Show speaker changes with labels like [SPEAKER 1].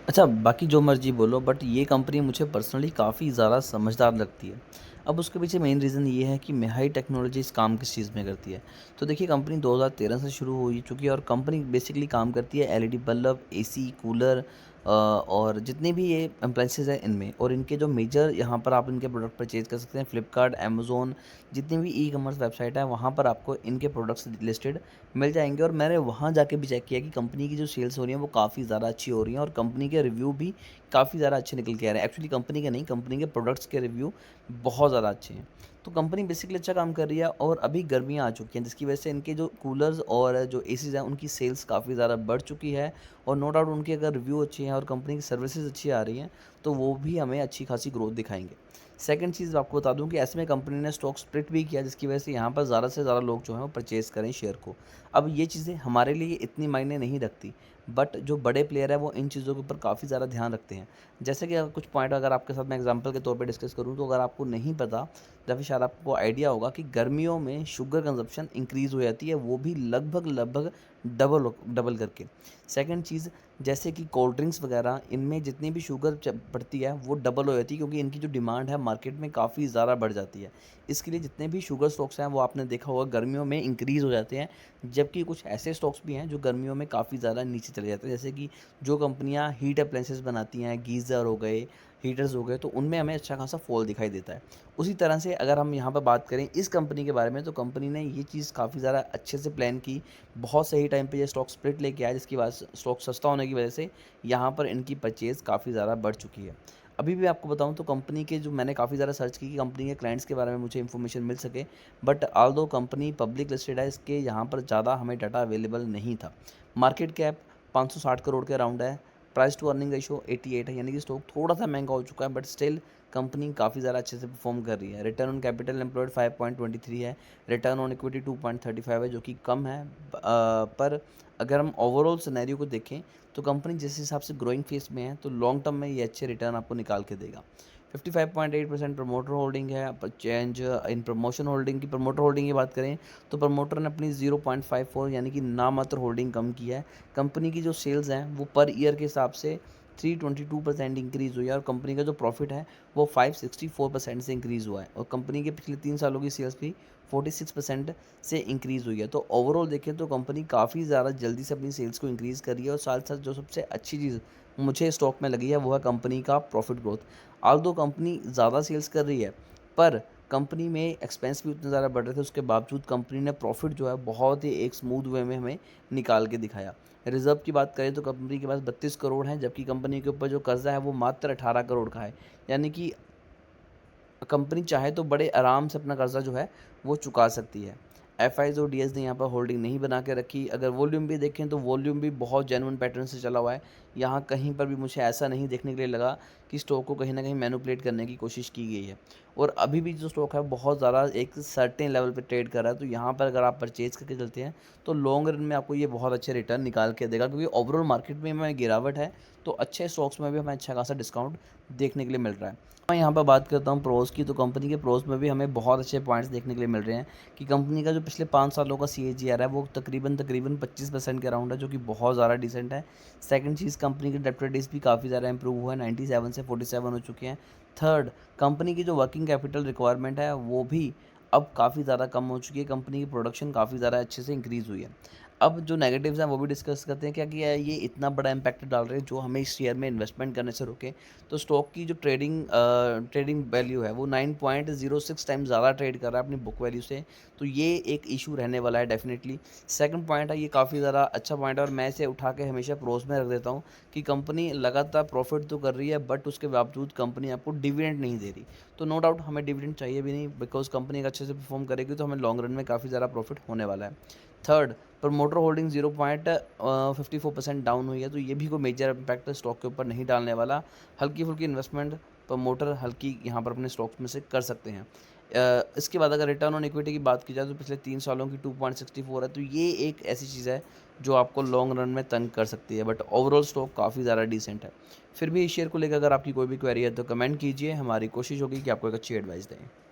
[SPEAKER 1] अच्छा, बाकी जो मर्ज़ी बोलो बट ये कंपनी मुझे पर्सनली काफ़ी ज़्यादा समझदार लगती है। अब उसके पीछे मेन रीज़न ये है कि मेहाई टेक्नोलॉजीज़ काम किस चीज़ में करती है। तो देखिए कंपनी 2013 से शुरू हुई चुकी है और कंपनी बेसिकली काम करती है एलईडी बल्ब, एसी, कूलर और जितने भी ये अप्लायंसेज़ हैं इनमें और इनके जो मेजर यहाँ पर आप इनके प्रोडक्ट परचेज़ कर सकते हैं फ्लिपकार्ट, अमेज़न जितनी भी ई-कॉमर्स वेबसाइट है वहाँ पर आपको इनके प्रोडक्ट्स लिस्टेड मिल जाएँगे और मैंने वहाँ जाके भी चेक किया कि कंपनी की जो सेल्स हो रही हैं वो काफ़ी ज़्यादा अच्छी हो रही हैं और कंपनी के रिव्यू भी काफ़ी ज़्यादा अच्छे निकल के आ रहे हैं। एक्चुअली कंपनी के नहीं, कंपनी के प्रोडक्ट्स के रिव्यू बहुत ज़्यादा अच्छे हैं। तो कंपनी बेसिकली अच्छा काम कर रही है और अभी गर्मियाँ आ चुकी हैं जिसकी वजह से इनके जो कूलर्स और जो एसीज़ हैं उनकी सेल्स काफ़ी ज़्यादा बढ़ चुकी है और नो डाउट उनकी अगर रिव्यू अच्छी हैं और कंपनी की सर्विसेज़ अच्छी आ रही हैं, तो वो भी हमें अच्छी खासी ग्रोथ दिखाएँगे। सेकंड चीज़ आपको बता दूँ कि ऐसे में कंपनी ने स्टॉक स्प्लिट भी किया जिसकी वजह से यहाँ पर ज़्यादा से ज़्यादा लोग जो हैं वो परचेज़ करें शेयर को। अब ये चीज़ें हमारे लिए इतनी मायने नहीं रखती, बट जो बड़े प्लेयर हैं वो इन चीज़ों के ऊपर काफ़ी ज़्यादा ध्यान रखते हैं। जैसे कि अगर कुछ पॉइंट अगर आपके साथ मैं एग्ज़ाम्पल के तौर पे डिस्कस करूँ तो अगर आपको नहीं पता या फिर शायद आपको आइडिया होगा कि गर्मियों में शुगर कंज़म्पशन इंक्रीज़ हो जाती है, वो भी लगभग डबल डबल करके। सेकंड चीज़ जैसे कि कोल्ड ड्रिंक्स वगैरह इनमें जितनी भी शुगर पड़ती है वो डबल हो जाती है क्योंकि इनकी जो डिमांड है मार्केट में काफ़ी ज़्यादा बढ़ जाती है। इसके लिए जितने भी शुगर स्टॉक्स हैं वो आपने देखा होगा गर्मियों में इंक्रीज़ हो जाते हैं, जबकि कुछ ऐसे स्टॉक्स भी हैं जो गर्मियों में काफ़ी ज़्यादा नीचे चले जाते हैं। जैसे कि जो कंपनियाँ हीट अप्लायंसेस बनाती हैं, गीज़र हो गए, हीटर्स हो गए, तो उनमें हमें अच्छा खासा फॉल दिखाई देता है। उसी तरह से अगर हम यहाँ पर बात करें इस कंपनी के बारे में तो कंपनी ने ये चीज़ काफ़ी ज़्यादा अच्छे से प्लान की, बहुत सही टाइम पे ये स्टॉक स्प्लिट लेके आया जिसकी वजह से स्टॉक सस्ता होने की वजह से यहाँ पर इनकी परचेज़ काफ़ी ज़्यादा बढ़ चुकी है। अभी भी आपको बताऊँ तो कंपनी के जो मैंने काफ़ी ज़्यादा सर्च की कि कंपनी के क्लाइंट्स के बारे में मुझे इन्फॉर्मेशन मिल सके, but although company public listed है इसके यहाँ पर ज़्यादा हमें डाटा अवेलेबल नहीं था। मार्केट कैप 560 करोड़ के अराउंड है, प्राइस टू अर्निंग रेशियो 88 है, यानी कि स्टॉक थोड़ा-सा महँगा हो चुका है बट स्टिल कंपनी काफ़ी ज़्यादा अच्छे से परफ़ॉर्म कर रही है। रिटर्न ऑन कैपिटल एम्प्लॉयड 5.23 है, रिटर्न ऑन इक्विटी 2.35 है जो कि कम है। पर अगर हम ओवरऑल सिनेरियो को देखें तो कंपनी जिस हिसाब से ग्रोइंग फेज़ में है तो लॉन्ग टर्म में ये अच्छे रिटर्न आपको निकाल के देगा। 55.8% प्रमोटर होल्डिंग है। चेंज इन प्रमोशन होल्डिंग की प्रमोटर होल्डिंग की बात करें तो प्रमोटर ने अपनी 0.54 यानी कि नामात्र होल्डिंग कम की है। कंपनी की जो सेल्स हैं वो पर ईयर के हिसाब से 322% इंक्रीज़ हुई है और कंपनी का जो प्रॉफिट है वो 564% से इंक्रीज़ हुआ है और कंपनी के पिछले 3 सालों की सेल्स भी 46% से इंक्रीज़ हुई है। तो ओवरऑल देखें तो कंपनी काफ़ी ज़्यादा जल्दी से अपनी सेल्स को इंक्रीज़ कर रही है और साथ-साथ जो सबसे अच्छी चीज़ मुझे स्टॉक में लगी है वो है कंपनी का प्रॉफिट ग्रोथ। ऑल्दो कंपनी ज़्यादा सेल्स कर रही है, पर कंपनी में एक्सपेंस भी उतने ज़्यादा बढ़ रहे थे, उसके बावजूद कंपनी ने प्रॉफिट जो है बहुत ही एक स्मूथ वे में हमें निकाल के दिखाया। रिज़र्व की बात करें तो कंपनी के पास 32 करोड़ हैं, जबकि कंपनी के ऊपर जो कर्ज़ा है वो मात्र 18 करोड़ का है। यानी कि कंपनी चाहे तो बड़े आराम से अपना कर्ज़ा जो है वो चुका सकती है। एफआईज़ और डीएस ने यहाँ पर होल्डिंग नहीं बना के रखी। अगर वॉल्यूम भी देखें तो वॉल्यूम भी बहुत जेन्युइन पैटर्न से चला हुआ है। यहाँ कहीं पर भी मुझे ऐसा नहीं देखने के लिए लगा कि स्टॉक को कहीं न कहीं मैनिपुलेट करने की कोशिश की गई है। और अभी भी जो स्टॉक है बहुत ज़्यादा एक सर्टेन लेवल पे ट्रेड कर रहा है, तो यहाँ पर अगर आप परचेज़ करके चलते हैं तो लॉन्ग रन में आपको ये बहुत अच्छे रिटर्न निकाल के देगा क्योंकि ओवरऑल मार्केट में हमें गिरावट है, तो अच्छे स्टॉक्स में भी हमें अच्छा खासा डिस्काउंट देखने के लिए मिल रहा है। मैं यहाँ पर बात करता हूँ प्रोस की, तो कंपनी के प्रोस में भी हमें बहुत अच्छे पॉइंट्स देखने के लिए मिल रहे हैं कि कंपनी का जो पिछले 5 सालों का सीएजीआर है वो तकरीबन 25% के अराउंड है जो कि बहुत ज़्यादा डिसेंट है। सेकंड चीज़ कंपनी के डेब्ट डेज़ भी काफ़ी ज़्यादा इंप्रूव हुआ है, 97 से 47 हो चुके हैं। थर्ड, कंपनी की जो वर्किंग कैपिटल रिक्वायरमेंट है वो भी अब काफ़ी ज़्यादा कम हो चुकी है, कंपनी की प्रोडक्शन काफ़ी ज़्यादा अच्छे से इंक्रीज़ हुई है। अब जो नेगेटिव्स हैं वो भी डिस्कस करते हैं, क्या कि ये इतना बड़ा इम्पैक्ट डाल रहे हैं जो हमें इस शेयर में इन्वेस्टमेंट करने से रोके। तो स्टॉक की जो ट्रेडिंग वैल्यू है वो 9.06 टाइम्स ज़्यादा ट्रेड कर रहा है अपनी बुक वैल्यू से, तो ये एक इशू रहने वाला है डेफिनेटली। सेकंड पॉइंट है, ये काफ़ी ज़्यादा अच्छा पॉइंट है और मैं इसे उठा के हमेशा प्रोस में रख देता हूँ कि कंपनी लगातार प्रॉफिट तो कर रही है बट उसके बावजूद कंपनी आपको डिविडेंड नहीं दे रही। तो नो डाउट हमें डिविडेंड चाहिए भी नहीं, बिकॉज़ कंपनी अगर अच्छे से परफॉर्म करेगी तो हमें लॉन्ग रन में काफ़ी ज़्यादा प्रॉफिट होने वाला है। थर्ड, प्रमोटर होल्डिंग 0.54% डाउन हुई है, तो ये भी कोई मेजर इम्पैक्ट स्टॉक के ऊपर नहीं डालने वाला। हल्की-फुल्की इन्वेस्टमेंट प्रमोटर हल्की यहाँ पर अपने स्टॉक्स में से कर सकते हैं। इसके बाद अगर रिटर्न ऑन इक्विटी की बात की जाए तो पिछले 3 सालों की 2.64 है, तो ये एक ऐसी चीज़ है जो आपको लॉन्ग रन में तंग कर सकती है, बट ओवरऑल स्टॉक काफ़ी ज़्यादा डिसेंट है। फिर भी इस शेयर को लेकर अगर आपकी कोई भी क्वेरी है तो कमेंट कीजिए, हमारी कोशिश होगी कि आपको एक अच्छी एडवाइस दें।